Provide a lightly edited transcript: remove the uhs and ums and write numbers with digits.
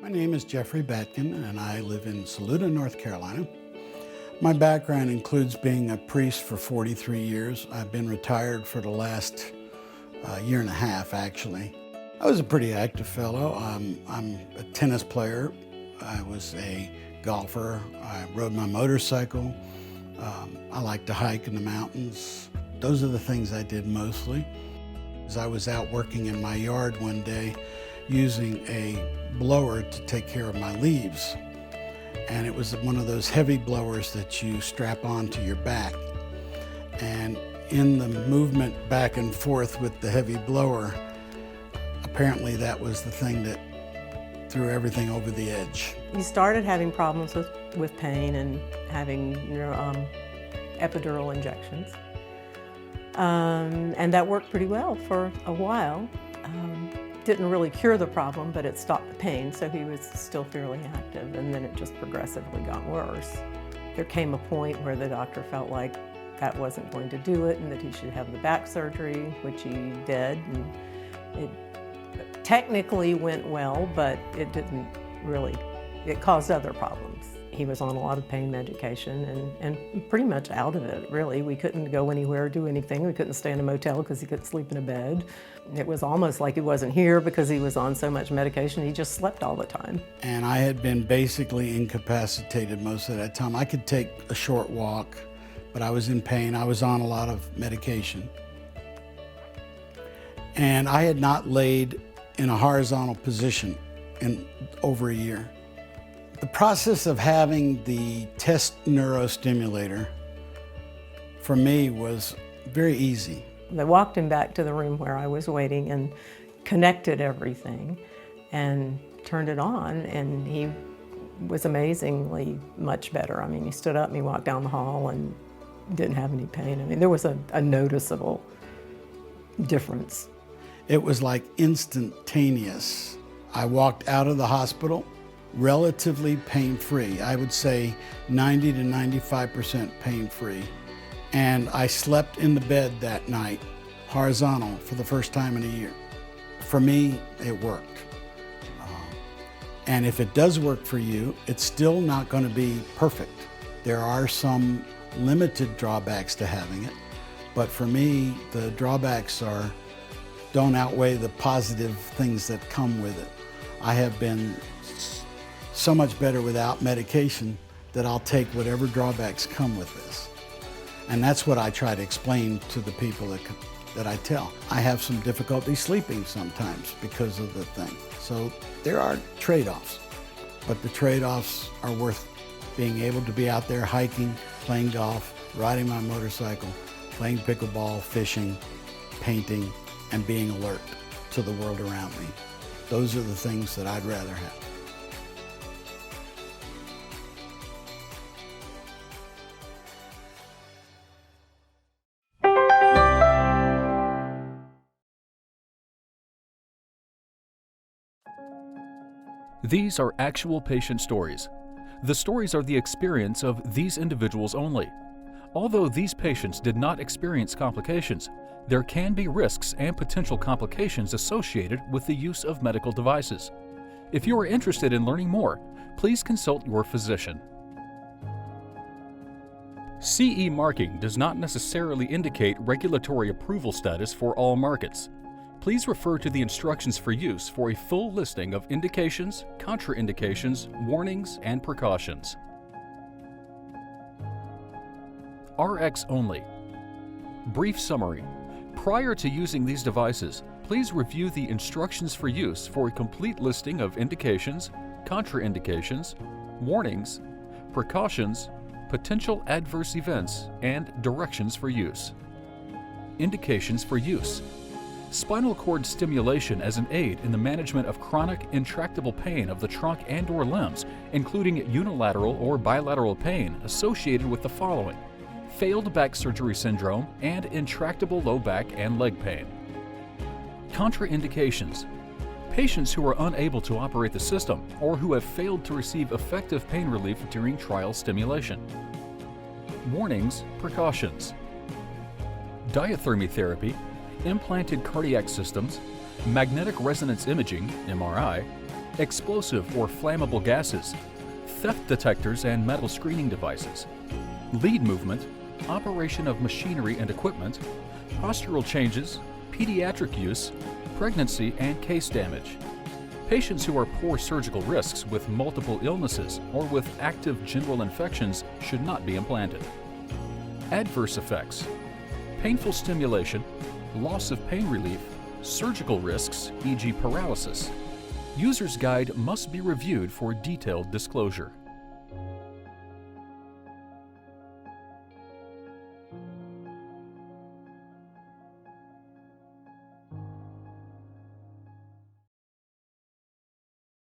My name is Jeffrey Batkin, and I live in Saluda, North Carolina. My background includes being a priest for 43 years. I've been retired for the last year and a half, actually. I was a pretty active fellow. I'm a tennis player. I was a golfer. I rode my motorcycle. I like to hike in the mountains. Those are the things I did mostly. As I was out working in my yard one day using a blower to take care of my leaves. And it was one of those heavy blowers that you strap onto your back. And in the movement back and forth with the heavy blower, apparently that was the thing that threw everything over the edge. He started having problems with pain and having epidural injections. And that worked pretty well for a while. Didn't really cure the problem, but it stopped the pain, so he was still fairly active, and then it just progressively got worse. There came a point where the doctor felt like that wasn't going to do it and that he should have the back surgery, which he did. And it technically went well, but it didn't really, it caused other problems. He was on a lot of pain medication and pretty much out of it, really. We couldn't go anywhere or do anything. We couldn't stay in a motel because he couldn't sleep in a bed. It was almost like he wasn't here because he was on so much medication. He just slept all the time. And I had been basically incapacitated most of that time. I could take a short walk, but I was in pain. I was on a lot of medication. And I had not laid in a horizontal position in over a year. The process of having the test neurostimulator for me was very easy. They walked him back to the room where I was waiting and connected everything and turned it on, and he was amazingly much better. I mean, he stood up and he walked down the hall and didn't have any pain. I mean, there was a noticeable difference. It was like instantaneous. I walked out of the hospital relatively pain-free. I would say 90 to 95% pain-free. And I slept in the bed that night, horizontal, for the first time in a year. For me, it worked. And if it does work for you, it's still not going to be perfect. There are some limited drawbacks to having it, but for me, the drawbacks don't outweigh the positive things that come with it. I have been so much better without medication that I'll take whatever drawbacks come with this. And that's what I try to explain to the people that I tell. I have some difficulty sleeping sometimes because of the thing. So there are trade-offs, but the trade-offs are worth being able to be out there hiking, playing golf, riding my motorcycle, playing pickleball, fishing, painting, and being alert to the world around me. Those are the things that I'd rather have. These are actual patient stories. The stories are the experience of these individuals only. Although these patients did not experience complications, there can be risks and potential complications associated with the use of medical devices. If you are interested in learning more, please consult your physician. CE marking does not necessarily indicate regulatory approval status for all markets. Please refer to the instructions for use for a full listing of indications, contraindications, warnings, and precautions. RX only. Brief summary. Prior to using these devices, please review the instructions for use for a complete listing of indications, contraindications, warnings, precautions, potential adverse events, and directions for use. Indications for use. Spinal cord stimulation as an aid in the management of chronic, intractable pain of the trunk and/or limbs, including unilateral or bilateral pain associated with the following: failed back surgery syndrome and intractable low back and leg pain. Contraindications: Patients who are unable to operate the system or who have failed to receive effective pain relief during trial stimulation. Warnings, precautions. Diathermy therapy, implanted cardiac systems, magnetic resonance imaging, MRI, explosive or flammable gases, theft detectors and metal screening devices, lead movement, operation of machinery and equipment, postural changes, pediatric use, pregnancy and case damage. Patients who are poor surgical risks with multiple illnesses or with active general infections should not be implanted. Adverse effects: painful stimulation, loss of pain relief, surgical risks, e.g. paralysis. User's guide must be reviewed for detailed disclosure.